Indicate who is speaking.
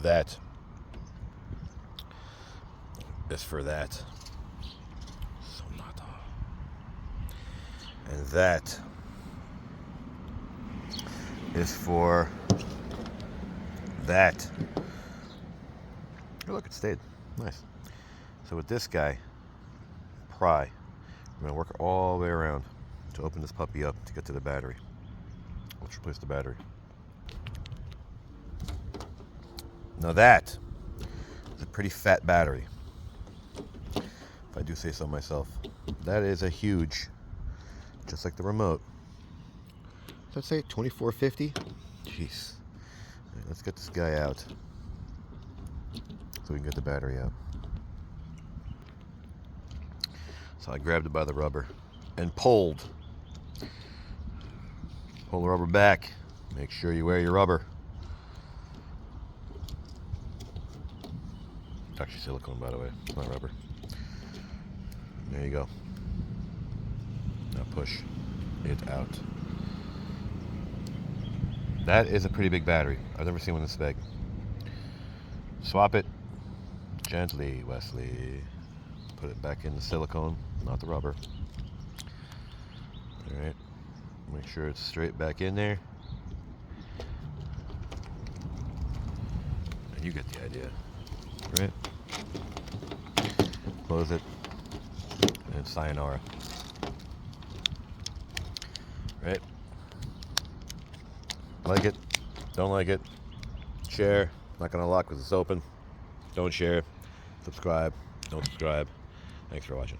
Speaker 1: That is for that. Sonata. And that is for that. Oh, look, it stayed. Nice. So with this guy, pry, we're going to work all the way around to open this puppy up to get to the battery. Let's replace the battery. Now that is a pretty fat battery, if I do say so myself. That is a huge, just like the remote. Let's say 2450. Jeez. Right, let's get this guy out so we can get the battery out. So I grabbed it by the rubber and pulled. Pull the rubber back. Make sure you wear your rubber. It's actually silicone, by the way. It's not rubber. There you go. Now push it out. That is a pretty big battery. I've never seen one this big. Swap it gently, Wesley. Put it back in the silicone, not the rubber. Alright. Make sure it's straight back in there. And you get the idea. Right? Close it. And sayonara. Right? Like it. Don't like it. Share. Not gonna lock because it's open. Don't share. Subscribe. Don't subscribe. Thanks for watching.